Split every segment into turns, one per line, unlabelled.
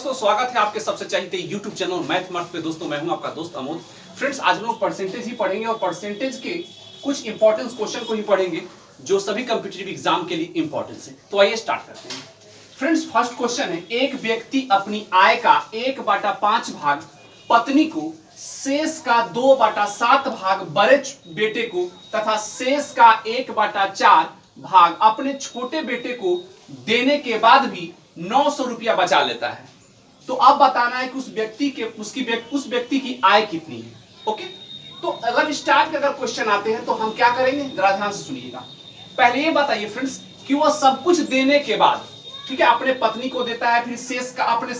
दोस्तों, स्वागत है आपके सबसे चाहते YouTube चैनल मैथ मर्थ पे। दोस्तों मैं हूं आपका दोस्त अमोद। फ्रेंड्स, आज हम लोग परसेंटेज ही पढ़ेंगे और परसेंटेज के कुछ इंपॉर्टेंट क्वेश्चन को ही पढ़ेंगे जो सभी कॉम्पिटिटिव एग्जाम के लिए इंपॉर्टेंट है। तो आइए स्टार्ट करते हैं। फ्रेंड्स, फर्स्ट क्वेश्चन है, एक व्यक्ति अपनी आय का 1/5 भाग पत्नी को, शेष का 2/7 भाग बड़े बेटे को तथा शेष का 1/4 भाग अपने छोटे बेटे को देने के बाद भी 900 रुपया बचा लेता है। तो अब बताना है कि उस व्यक्ति की आय कितनी है। ओके, तो अगर स्टार्ट के अगर क्वेश्चन आते हैं तो हम क्या करेंगे, जरा ध्यान से सुनिएगा। पहले ये बताइए फ्रेंड्स कि वह सब कुछ देने के बाद, ठीक है, अपने पत्नी को देता है, फिर शेष का अपने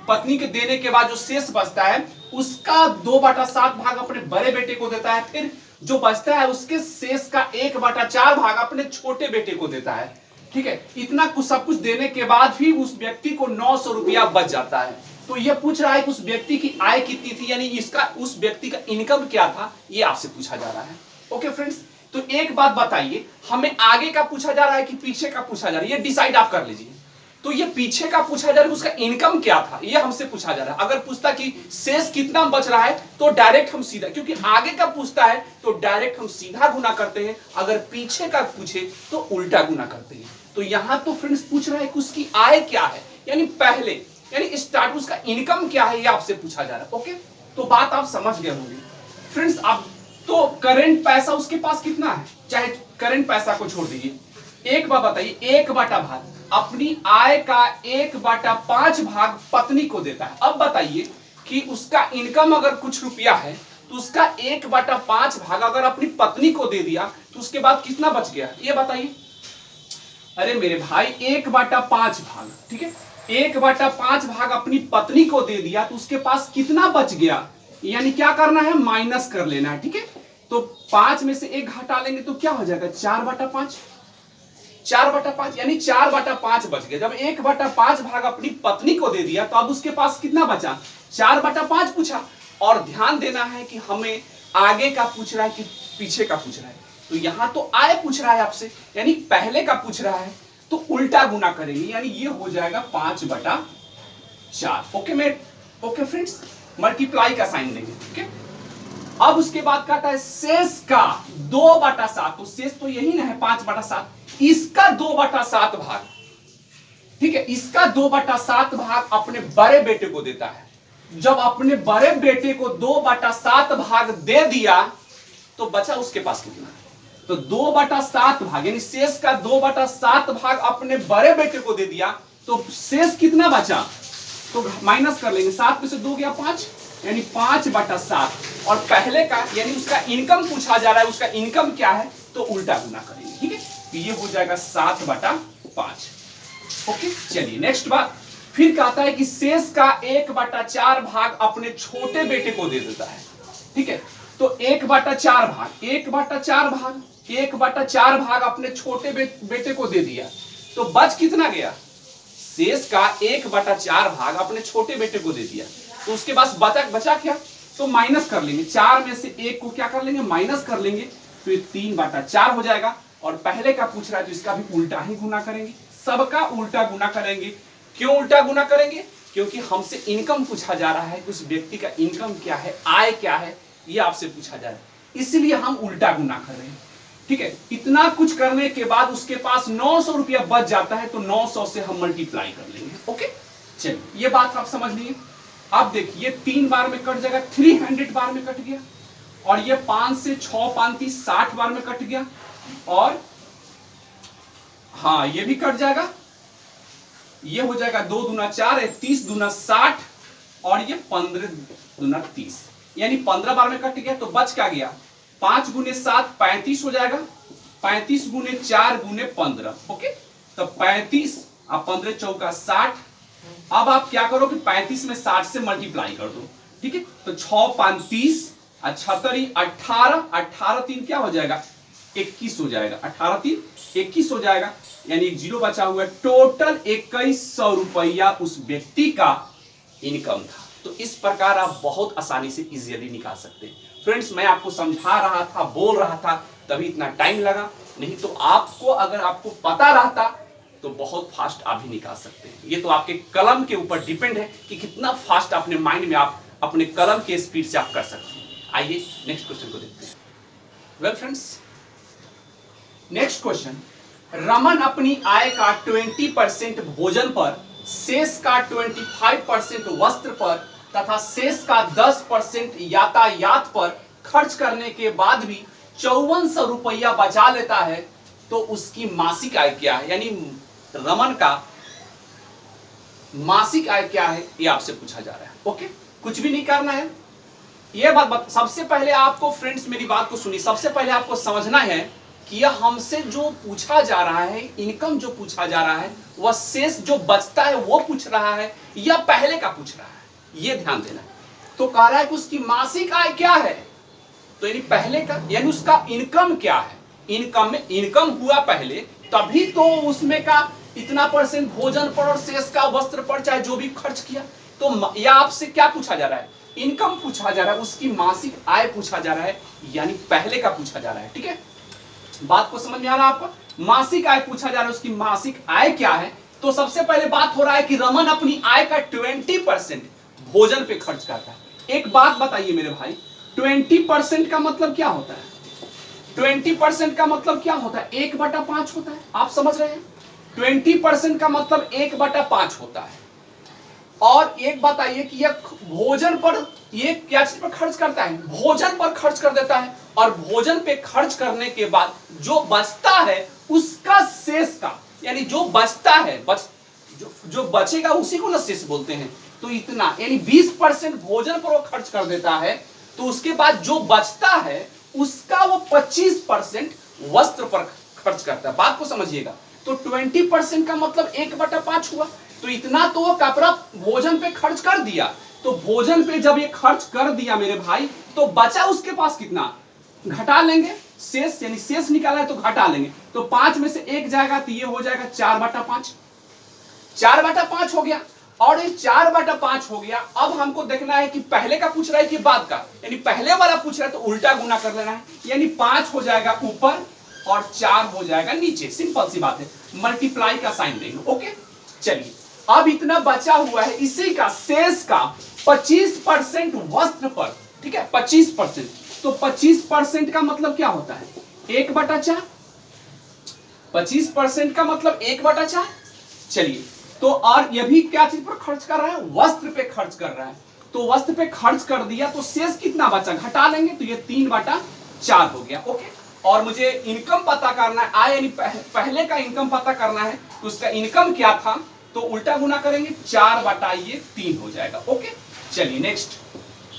पत्नी के देने के बाद जो शेष बचता है उसका 2/7 भाग अपने बड़े बेटे को देता है, फिर जो बचता है उसके शेष का 1/4 भाग अपने छोटे बेटे को देता है। ठीक है, इतना कुछ सब कुछ देने के बाद भी उस व्यक्ति को 900 रुपया बच जाता है। तो यह पूछ रहा है कि उस व्यक्ति की आय कितनी थी, यानी इसका उस व्यक्ति का इनकम क्या था, ये आपसे पूछा जा रहा है। ओके फ्रेंड्स, तो एक बात बताइए, हमें आगे का पूछा जा रहा है कि पीछे का पूछा जा रहा है, ये डिसाइड आप कर लीजिए। तो ये पीछे का पूछा जा रहा है, उसका इनकम क्या था, ये हमसे पूछा जा रहा है। अगर पूछता कि शेष कितना बच रहा है तो डायरेक्ट हम सीधा, क्योंकि आगे का पूछता है तो डायरेक्ट हम सीधा गुना करते हैं, अगर पीछे का पूछे तो उल्टा गुना करते हैं। तो यहां तो फ्रेंड्स पूछ रहा है कि उसकी आय क्या है, यानी पहले, यानी स्टार्ट उसका इनकम क्या है, ये आपसे पूछा जा रहा है। ओके, तो बात आप समझ गए होंगे फ्रेंड्स। अब तो करंट पैसा उसके पास कितना है, चाहे करंट पैसा को छोड़ दीजिए, एक बात बताइए, 1/5 भाग अपनी आय का 1/5 भाग पत्नी को देता है। अब बताइए कि उसका इनकम अगर कुछ रुपया है तो उसका 1/5 भाग अगर अपनी पत्नी को दे दिया तो उसके बाद कितना बच गया, ये बताइए। अरे मेरे भाई, 1/5 भाग, ठीक है, 1/5 भाग अपनी पत्नी को दे दिया तो उसके पास कितना बच गया, यानी क्या करना है, माइनस कर लेना है। ठीक है, तो 5 में से 1 घटा लेंगे तो क्या हो जाएगा, 4/5, 4/5, यानी 4/5 बच गया। जब 1/5 भाग अपनी पत्नी को दे दिया तो अब उसके पास कितना बचा, 4/5 पूछा। और ध्यान देना है कि हमें आगे का पूछ रहा है कि पीछे का पूछ रहा है। तो यहां तो आय पूछ रहा है आपसे, यानी पहले का पूछ रहा है, तो उल्टा गुना करेंगे, यानी ये हो जाएगा 5/4। ओके फ्रेंड्स, मल्टीप्लाई का साइन देंगे। ठीक है, अब उसके बाद कहता है शेष का 2/7, तो शेष तो यही ना है 5/7, इसका 2/7 भाग, ठीक है, इसका 2/7 भाग अपने बड़े बेटे को देता है। जब अपने बड़े बेटे को 2/7 भाग दे दिया तो बचा उसके पास कितना, तो 2/7 भाग, यानी शेष का 2/7 भाग अपने बड़े बेटे को दे दिया तो शेष कितना बचा, तो माइनस कर लेंगे, 7 में से 2 गया 5, यानी 5/7। और पहले का यानी उसका इनकम पूछा जा रहा है, उसका इनकम क्या है, तो उल्टा गुना करेंगे। ठीक है, तो ये हो जाएगा 7/5। ओके, चलिए नेक्स्ट बात, फिर कहता है कि शेष का 1/4 भाग अपने छोटे बेटे को दे देता है। ठीक है, तो 1/4 भाग 1/4 भाग अपने छोटे बेटे को दे दिया तो बच कितना गया, शेष का 1/4 भाग अपने छोटे बेटे को दे दिया तो उसके पास बचा क्या, तो माइनस कर लेंगे, 4 में से 1 को क्या कर लेंगे, माइनस कर लेंगे, तो ये 3/4 हो जाएगा। और पहले का पूछ रहा है तो इसका भी उल्टा ही गुना करेंगे, सबका उल्टा गुना करेंगे। क्यों उल्टा गुना करेंगे, क्योंकि हमसे इनकम पूछा जा रहा है कि उस व्यक्ति का इनकम क्या है, आय क्या है, ये आपसे पूछा जा रहा है, इसलिए हम उल्टा गुना कर रहे हैं। ठीक है, इतना कुछ करने के बाद उसके पास 900 रुपया बच जाता है, तो 900 से हम मल्टीप्लाई कर लेंगे। ओके, चलिए ये बात आप समझ लीजिए। अब देखिए 3 बार में कट जाएगा, 300 बार में कट गया, और ये 5 से 6 5 30 60 बार में कट गया, और हाँ ये भी कट जाएगा, ये हो जाएगा 2 दूना 4, 30 दूना 60, और ये 15 दूना 30, यानी 15 बार में कट गया। तो बच क्या गया, 5 गुने 7 35 हो जाएगा, 35 गुने 4 गुने 15। ओके, तो 35 और 15 चौका 60। अब आप क्या करो कि 35 में 60 से मल्टीप्लाई कर दो। ठीक है, तो 6 5 30, 78 18, 18 3 क्या हो जाएगा, 21 हो जाएगा, 18 3 21 हो जाएगा, यानी एक जीरो बचा हुआ है। टोटल 2100 रुपया उस व्यक्ति का इनकम था। तो इस प्रकार आप बहुत आसानी से इजीली निकाल सकते हैं। फ्रेंड्स, मैं आपको समझा रहा था, बोल रहा था, तभी इतना टाइम लगा, नहीं तो आपको अगर आपको पता रहता तो बहुत फास्ट आप भी निकाल सकते हैं। ये तो आपके कलम के ऊपर डिपेंड है कि कितना फास्ट अपने माइंड में आप अपने कलम के स्पीड से आप कर सकते हैं। आइए नेक्स्ट क्वेश्चन को देखते हैं। Well friends, next question, Raman अपनी आय का 20% भोजन पर, शेष का 25% वस्त्र पर तथा शेष का 10% यातायात पर खर्च करने के बाद भी 5400 रुपया बचा लेता है, तो उसकी मासिक आय क्या है? यानी रमन का मासिक आय क्या है, ये आपसे पूछा जा रहा है। ओके, कुछ भी नहीं करना है। ये बात सबसे पहले आपको फ्रेंड्स, मेरी बात को सुनिए, सबसे पहले आपको समझना है कि यह हमसे जो पूछा जा रहा है, इनकम जो पूछा जा रहा है, वह शेष जो बचता है वो पूछ रहा है या पहले का पूछ रहा है, ये ध्यान देना। तो कह रहा है कि उसकी मासिक आय क्या है, तो यानी पहले का, यानी उसका इनकम क्या है। इनकम में इनकम हुआ पहले, तभी तो उसमें का इतना % भोजन पर और शेष का वस्त्र पर चाहे जो भी खर्च किया। तो यह आपसे क्या पूछा जा रहा है? इनकम पूछा जा रहा है, उसकी मासिक आय पूछा जा रहा है, यानी पहले का पूछा जा रहा है। ठीक है, बात को समझ में आ रहा है आपको? मासिक आय पूछा जा रहा है, उसकी मासिक आय क्या है। तो सबसे पहले बात हो रहा है कि रमन अपनी आय का 20% भोजन पे खर्च करता है। एक बात बताइए मेरे भाई, 20% का मतलब क्या होता है? 20% का मतलब क्या होता है? 1/5 होता है। आप समझ रहे हैं? 20% का मतलब 1/5 होता है। और एक बताइए कि यह भोजन पर, ये क्या चीज पर खर्च करता है? भोजन पर खर्च कर देता है। और भोजन पे खर्च करने के बाद जो बचता है उसका शेष का, यानी जो बचता है, जो बचेगा उसी को ना शेष बोलते हैं। तो इतना, यानी 20% भोजन पर वो खर्च कर देता है, तो उसके बाद जो बचता है उसका वो 25% वस्त्र पर खर्च करता है। बात को समझिएगा। तो 20% का मतलब 1/5 हुआ। तो इतना तो वो कपड़ा भोजन पे खर्च कर दिया। तो भोजन पे जब ये खर्च कर दिया मेरे भाई, तो बचा उसके पास कितना? घटा लेंगे शेष, यानी शेष निकाला है तो घटा लेंगे। तो 5 में से 1 जाएगा, तो ये हो जाएगा 4/5। 4/5 हो गया। और ये 4/5 हो गया। अब हमको देखना है कि पहले का पूछ रहा है कि बाद का, यानी पहले वाला पूछ रहा है तो उल्टा गुना कर लेना है। यानी 5 हो जाएगा ऊपर और 4 हो जाएगा नीचे। सिंपल सी बात है, मल्टीप्लाई का साइन देंगे। ओके, चलिए अब इतना बचा हुआ है, इसी का शेष का 25% वस्त्र पर। ठीक है, 25%। तो 25% का मतलब क्या होता है? 1/4। 25% का मतलब 1/4। चलिए, तो और ये भी क्या चीज पर खर्च कर रहा है? वस्त्र पे खर्च कर रहा है। तो वस्त्र पे खर्च कर दिया, तो शेष कितना बचा? घटा लेंगे, तो ये 3/4 हो गया। ओके, और मुझे इनकम पता करना है, आय यानी पहले का इनकम पता करना है। तो उसका इनकम क्या था, तो उल्टा गुना करेंगे, 4/3 हो जाएगा। ओके, चलिए नेक्स्ट,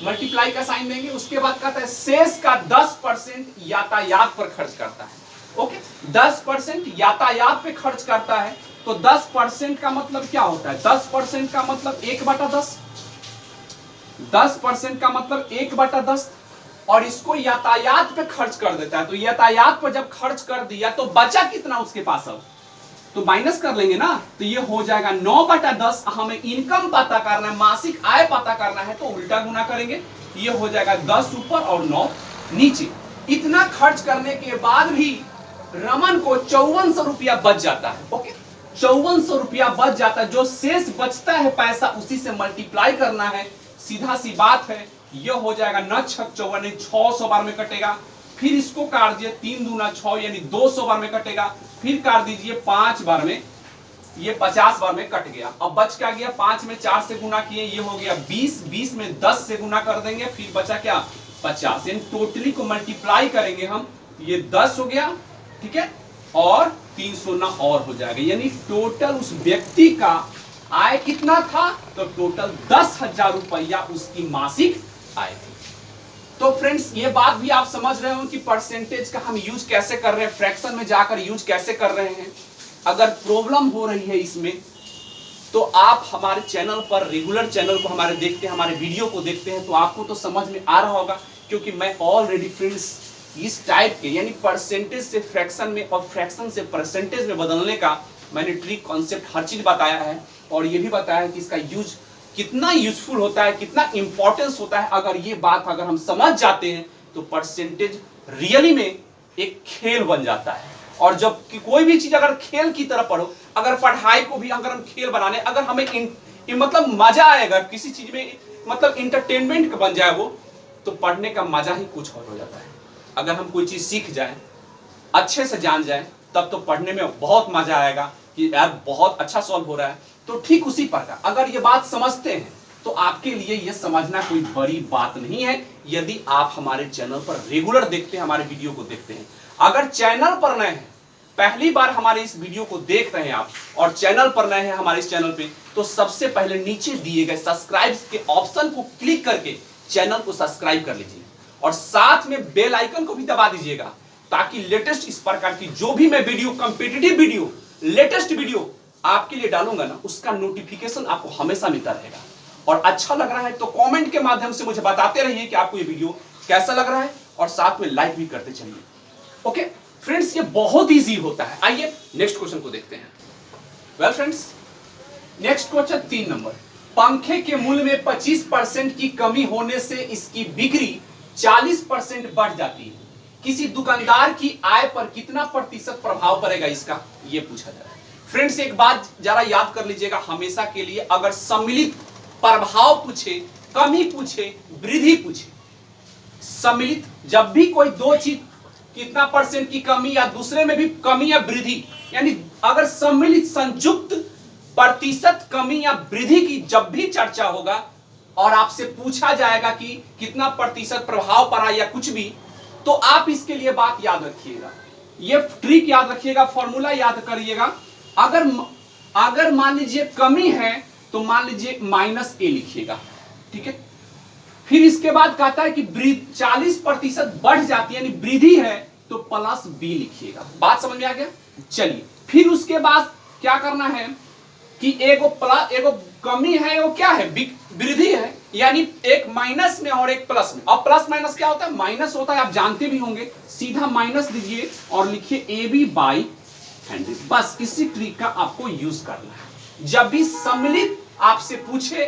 मल्टीप्लाई का साइन देंगे। उसके बाद कहता है शेष का 10% यातायात पर खर्च करता है। ओके, 10% यातायात पे खर्च करता है। तो 10% का मतलब क्या होता है? 10% का मतलब 1/10। 10% का मतलब 1/10। और इसको यातायात पे खर्च कर देता है। तो यातायात पर जब खर्च कर दिया तो बचा कितना उसके पास? अब तो माइनस कर लेंगे ना, तो ये हो जाएगा 9/10। हमें इनकम पता करना है, मासिक आय पता करना है, तो उल्टा गुना करेंगे, ये हो जाएगा 10 ऊपर और 9 नीचे। इतना खर्च करने के बाद भी रमन को 5400 रुपया बच जाता है। ओके, 5400 रुपया बच जाता है। जो शेष बचता है पैसा, उसी से मल्टीप्लाई करना है। सीधा सी बात है, यह हो जाएगा 9 6 54, 600 बार में कटेगा। फिर इसको काट दीजिए, 3 दूना 6, यानी 200 बार में कटेगा। फिर काट दीजिए 5 बार में, ये 50 बार में कट गया। अब बच क्या गया? 5 में 4 से गुना किए, ये हो गया 20। 20 में 10 से गुना कर देंगे, फिर बचा क्या? 50। यानी टोटली को मल्टीप्लाई करेंगे हम, ये 10 हो गया। ठीक है, और 300 ना और हो जाएगा। यानी टोटल उस व्यक्ति का आय कितना था? तो टोटल 10,000 रुपया उसकी मासिक आय थी। तो फ्रेंड्स, ये बात भी आप समझ रहे हो कि परसेंटेज का हम यूज कैसे कर रहे हैं, फ्रैक्शन में जाकर यूज कैसे कर रहे हैं। अगर प्रॉब्लम हो रही है इसमें, तो आप हमारे चैनल पर, रेगुलर चैनल को हमारे देखते हैं, हमारे वीडियो को देखते हैं, तो आपको तो समझ में आ रहा होगा। क्योंकि मैं ऑलरेडी फ्रेंड्स इस टाइप के, यानी परसेंटेज से फ्रैक्शन में और फ्रैक्शन से परसेंटेज में बदलने का मैंने ट्रिक, कॉन्सेप्ट, हर चीज बताया है। और ये भी बताया है कि इसका यूज कितना यूजफुल होता है, कितना इंपॉर्टेंस होता है। अगर ये बात अगर हम समझ जाते हैं, तो परसेंटेज रियली में एक खेल बन जाता है। और जब कि कोई भी चीज अगर खेल की तरफ पढ़ो, अगर पढ़ाई को भी अगर हम खेल बनाने, अगर हमें मतलब मजा आएगा किसी चीज में, मतलब इंटरटेनमेंट बन जाए वो, तो पढ़ने का मजा ही कुछ और हो जाता है। अगर हम कोई चीज सीख जाए, अच्छे से जान जाए, तब तो पढ़ने में बहुत मजा आएगा कि यार बहुत अच्छा सॉल्व हो रहा है। तो ठीक उसी प्रकार अगर ये बात समझते हैं तो आपके लिए ये समझना कोई बड़ी बात नहीं है, यदि आप हमारे चैनल पर रेगुलर देखते हैं, हमारे वीडियो को देखते हैं। अगर चैनल पर नए हैं, पहली बार हमारे इस वीडियो को देख रहे हैं आप और चैनल पर नए हैं हमारे इस चैनल पे, तो सबसे पहले नीचे दिए गए सब्सक्राइब के ऑप्शन को क्लिक करके चैनल को सब्सक्राइब कर लीजिए और साथ में बेल आइकन को भी दबा दीजिएगा, ताकि लेटेस्ट इस प्रकार की जो भी मैं video, competitive video, latest video आपके लिए डालूंगा ना, उसका नोटिफिकेशन आपको हमेशा मिलता रहेगा। और अच्छा लग रहा है तो कमेंट के माध्यम से मुझे बताते रहिए कि आपको ये वीडियो कैसा लग रहा है, और साथ में लाइक भी करते चलिए। ओके फ्रेंड्स, ये बहुत इजी होता है। आइए नेक्स्ट क्वेश्चन को देखते हैं। Well friends, next question 3 number. पंखे के मूल्य में 25% की कमी होने से इसकी बिक्री 40% बढ़ जाती है। किसी दुकानदार की आय पर कितना प्रतिशत प्रभाव पड़ेगा इसका, ये पूछा जा रहा है। फ्रेंड्स, एक बात जरा याद कर लीजिएगा हमेशा के लिए, अगर सम्मिलित प्रभाव पूछे, कमी पूछे, वृद्धि पूछे, सम्मिलित जब भी कोई दो चीज कितना परसेंट की कमी या दूसरे में भी कमी या वृद्धि, यानी अगर सम्मिलित संयुक्त प्रतिशत कमी या वृद्धि की जब भी चर्चा होगा और आपसे पूछा जाएगा कि कितना प्रतिशत प्रभाव पड़ा या कुछ भी, तो आप इसके लिए बात याद रखिएगा, ये ट्रिक याद रखिएगा, फॉर्मूला याद करिएगा। अगर मान लीजिए कमी है तो मान लीजिए -a लिखिएगा, ठीक है। फिर इसके बाद कहता है कि 40% बढ़ जाती है, यानी वृद्धि है, तो +b लिखिएगा। बात समझ में आ गया? चलिए, फिर उसके बाद क्या करना है कि एगो कमी है, वो क्या है, वृद्धि है, यानी एक माइनस में और एक प्लस में। अब प्लस माइनस क्या होता है, माइनस होता है, आप जानते भी होंगे। सीधा माइनस दीजिए और लिखिए AB/100। बस इसी ट्रिक का आपको यूज करना है जब भी सम्मिलित आपसे पूछे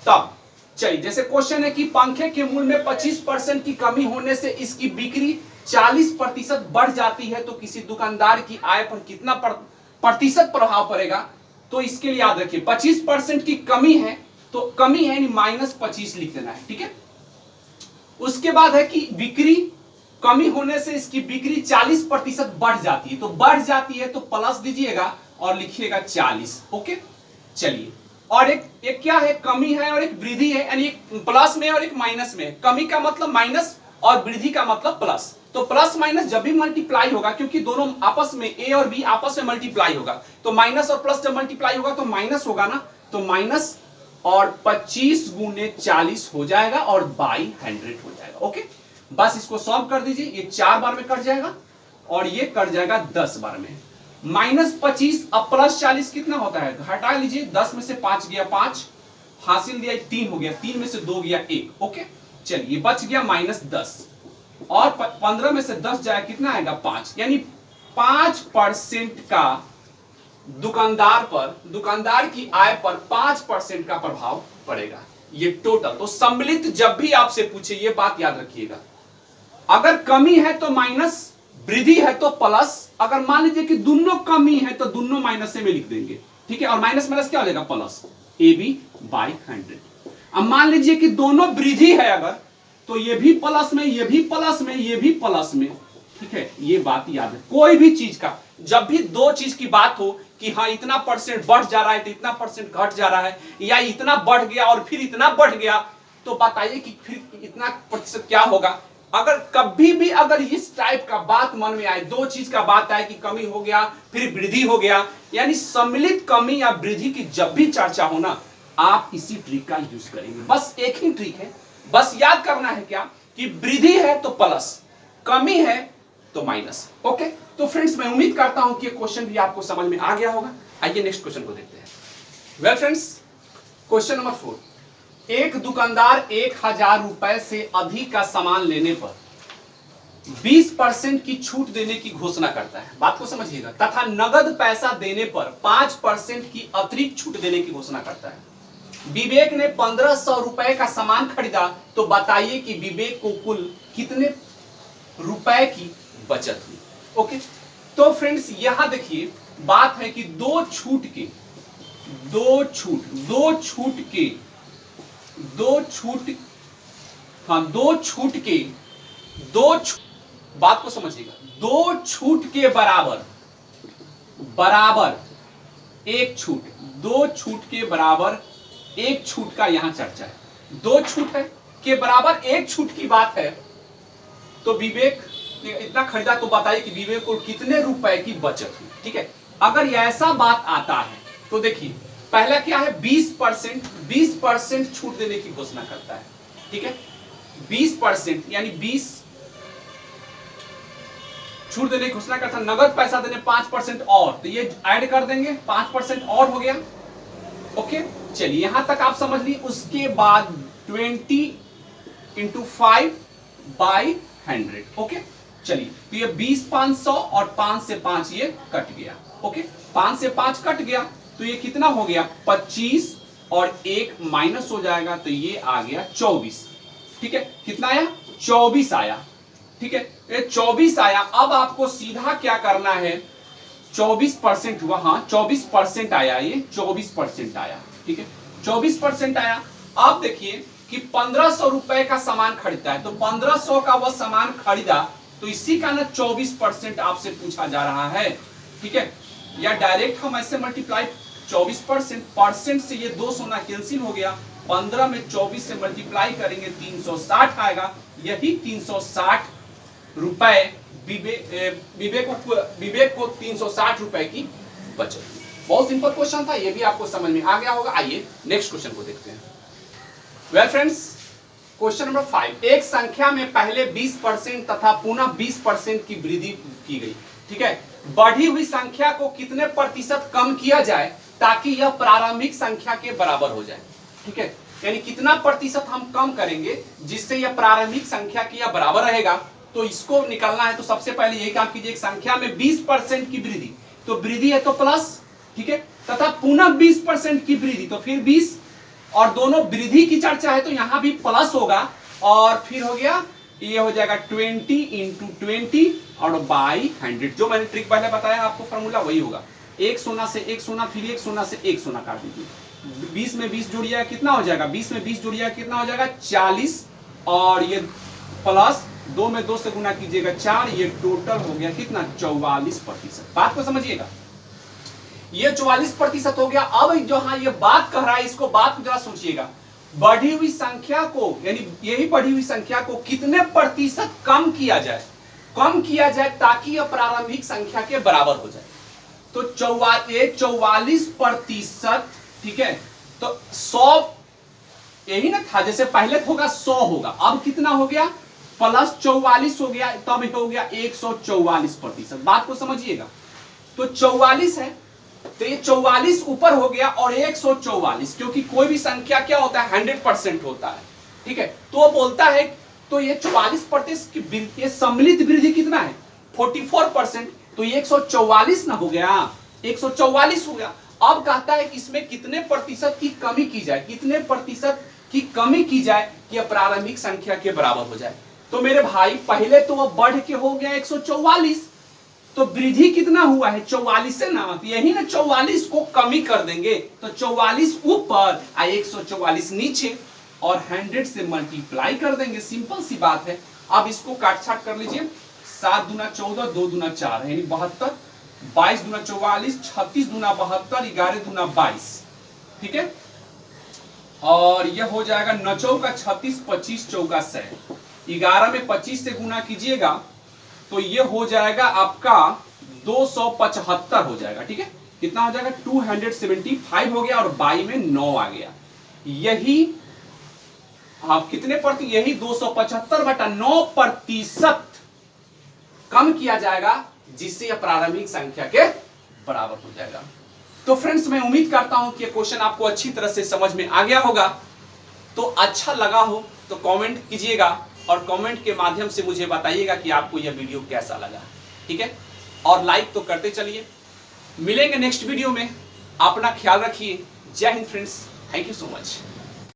तब। चलिए, जैसे क्वेश्चन है कि पंखे के मूल्य में 25% की कमी होने से इसकी बिक्री 40% बढ़ जाती है, तो किसी दुकानदार की आय पर कितना प्रतिशत प्रभाव पड़ेगा। तो इसके लिए याद रखिए 25% की कमी है, तो कमी है यानी -25 लिख देना है, ठीक है। उसके बाद है कि बिक्री कमी होने से इसकी बिक्री 40% बढ़ जाती है, तो बढ़ जाती है तो प्लस दीजिएगा और लिखिएगा 40। ओके, चलिए, और एक क्या है, कमी है और एक वृद्धि है, यानी एक प्लस में और एक माइनस में। कमी का मतलब माइनस और वृद्धि का मतलब प्लस। तो प्लस माइनस जब भी मल्टीप्लाई होगा, क्योंकि दोनों आपस में ए और बी आपस में मल्टीप्लाई होगा, तो माइनस और प्लस जब मल्टीप्लाई होगा तो माइनस होगा ना, तो माइनस और 25 गुने 40 हो जाएगा और बाई 100 हो जाएगा। ओके, बस इसको सॉल्व कर दीजिए, ये 4 बार में कट जाएगा और ये कट जाएगा 10 बार में। -25 अब +40 कितना होता है, हटा लीजिए, 10 में से 5 गया 5, हासिल दिया 3 हो गया, 3 में से 2 गया 1। ओके, चलिए, बच गया -10 और 15 में से 10 जाए कितना आएगा 5, यानी 5% का दुकानदार की आय पर 5% का प्रभाव पड़ेगा, ये टोटल। तो सम्मिलित जब भी आपसे पूछे ये बात याद रखिएगा, अगर कमी है तो माइनस, वृद्धि है तो प्लस। अगर मान लीजिए कि दोनों कमी है तो दोनों माइनस में लिख देंगे, ठीक है, और माइनस माइनस क्या हो जाएगा, प्लस, AB/100। अब मान लीजिए कि दोनों वृद्धि है अगर, तो ये भी प्लस में, ये भी प्लस में, ये भी प्लस में, ठीक है। ये बात याद है, कोई भी चीज का जब भी दो चीज की बात हो कि हाँ इतना परसेंट बढ़ जा रहा है तो इतना परसेंट घट जा रहा है, या इतना बढ़ गया और फिर इतना बढ़ गया, तो बताइए कि फिर इतना प्रतिशत क्या होगा। अगर कभी भी अगर इस टाइप का बात मन में आए, दो चीज का बात आए कि कमी हो गया फिर वृद्धि हो गया, यानी सम्मिलित कमी या वृद्धि की जब भी चर्चा हो ना, आप इसी ट्रिक का यूज करेंगे। बस एक ही ट्रिक है, बस याद करना है क्या कि वृद्धि है तो प्लस, कमी है तो माइनस। ओके, तो फ्रेंड्स मैं उम्मीद करता हूं कि ये क्वेश्चन भी आपको समझ में आ गया होगा। आइए नेक्स्ट क्वेश्चन को देखते हैं। Well friends, question number 4। एक दुकानदार 1000 रुपए से अधिक का सामान लेने पर 20% की छूट देने की घोषणा करता है, बात को समझिएगा, तथा नगद पैसा देने पर 5% की अतिरिक्त छूट देने की घोषणा करता है। विवेक ने 1500 रुपए का सामान खरीदा, तो बताइए कि विवेक को कुल कितने रुपए की बचत हुई। ओके, तो फ्रेंड्स यहां देखिए बात है कि दो छूट के बात को समझिएगा, दो छूट के बराबर एक छूट, दो छूट के बराबर एक छूट का यहां चर्चा है। दो छूट है के बराबर एक छूट की बात है, तो विवेक ने इतना खरीदा तो बताइए कि विवेक को कितने रुपए की बचत हुई। ठीक है, अगर ऐसा बात आता है तो देखिए पहला क्या है, 20% छूट देने की घोषणा करता है। ठीक है, 20% यानी 20 छूट देने की घोषणा करता है, नगद पैसा देने 5% और, तो ये ऐड कर देंगे 5% और हो गया। ओके, चलिए यहां तक आप समझ ली। उसके बाद 20 × 5/100। ओके, चलिए तो ये 20 500 और 5 से 5 ये कट गया। ओके, 5 से 5 कट गया तो ये कितना हो गया, 25 और 1 माइनस हो जाएगा तो ये आ गया 24। ठीक है, कितना आया, 24 आया। ठीक है, ये 24 आया। अब आपको सीधा क्या करना है, 24% हुआ, हाँ 24% आया, ये 24% आया। ठीक है, 24% आया। अब देखिए कि 1500 रुपए का सामान खरीदता है, तो 1500 का वह सामान खरीदा, तो इसी का ना 24% आपसे पूछा जा रहा है। ठीक है, या डायरेक्ट हम ऐसे मल्टीप्लाई 24% से ये 200 ना कैंसिल हो गया, 15 में 24 से मल्टीप्लाई करेंगे 360 आएगा। यही 360 रुपए विवेक को 360 रुपए की बचत। बहुत सिंपल क्वेश्चन था, ये भी आपको समझ में आ गया होगा। आइए नेक्स्ट क्वेश्चन को देखते हैं। वेल फ्रेंड्स, क्वेश्चन नंबर 5, एक संख्या में पहले 20% तथा पुनः 20% की वृद्धि की गई। ठीक है, बढ़ी हुई संख्या को कितने प्रतिशत कम किया जाए ताकि यह प्रारंभिक संख्या के बराबर हो जाए। ठीक है, यानी कितना प्रतिशत हम कम करेंगे जिससे यह प्रारंभिक संख्या के या बराबर रहेगा। तो इसको निकालना है तो सबसे पहले यही काम कीजिए, एक संख्या में 20% की वृद्धि, तो वृद्धि है तो प्लस, ठीक है, तथा पुनः 20% की वृद्धि तो फिर 20, और दोनों वृद्धि की चर्चा है तो यहां भी प्लस होगा, और फिर हो गया ये हो जाएगा 20 × 20 और बाई 100। जो मैंने ट्रिक पहले बताया आपको फॉर्मूला वही होगा, एक सोना से एक सोना, फिर एक सोना से एक सोना काट दीजिए, 20 में 20 जुड़िएगा कितना हो जाएगा, 20 में 20 जुड़िएगा कितना हो जाएगा 40, और ये प्लस 2 में 2 से गुना कीजिएगा 4, ये टोटल हो गया कितना 44%। बात को समझिएगा, ये 44% हो गया। अब जो हाँ ये बात कह रहा है, इसको बात को जरा सोचिएगा, बढ़ी हुई संख्या को, यानी यही बढ़ी हुई संख्या को कितने प्रतिशत कम किया जाए ताकि यह प्रारंभिक संख्या के बराबर हो जाए। तो 44%, ठीक है, तो 100 यही ना था, जैसे पहले होगा 100 होगा, अब कितना हो गया प्लस 44 हो गया, तब हो गया 144%। बात को समझिएगा, तो 44 है तो ये 44 ऊपर हो गया और 144, क्योंकि कोई भी संख्या क्या होता है 100% होता है। ठीक है, तो वो बोलता है तो ये 44% की ये सम्मिलित वृद्धि कितना है 44%, तो ये 144 ना हो गया, 144 हो गया। अब कहता है कि इसमें कितने प्रतिशत की कमी की जाए, कितने प्रतिशत की कमी की जाए कि प्रारंभिक संख्या के बराबर हो जाए। तो मेरे भाई पहले तो वह बढ़ के हो गया 144, तो वृद्धि कितना हुआ है 44 से ना, तो यही ना 44 को कमी कर देंगे, तो 44 ऊपर 144 नीचे, और 100 से मल्टीप्लाई कर देंगे, सिंपल सी बात है। अब इसको काट छाट कर लीजिए, 7 दूना 14, 2 दूना 4 यानी 72, 22 दूना 44, 36 दूना 72, 11 दूना 22। ठीक है, और यह हो जाएगा 9 चौका 36, 25 चौका 100, 11 में 25 से गुना कीजिएगा तो ये हो जाएगा आपका 275 हो जाएगा। ठीक है, कितना हो जाएगा 275 हो गया, और 22 में 9 आ गया। यही आप कितने प्रतिशत, यही 275/9% कम किया जाएगा, जिससे यह प्रारंभिक संख्या के बराबर हो जाएगा। तो फ्रेंड्स, मैं उम्मीद करता हूं कि यह क्वेश्चन आपको अच्छी तरह से समझ में आ गया होगा। तो अच्छा लगा हो तो कमेंट कीजिएगा, और कमेंट के माध्यम से मुझे बताइएगा कि आपको यह वीडियो कैसा लगा। ठीक है, और लाइक तो करते चलिए। मिलेंगे नेक्स्ट वीडियो में, अपना ख्याल रखिए। जय Hind friends, thank you so much.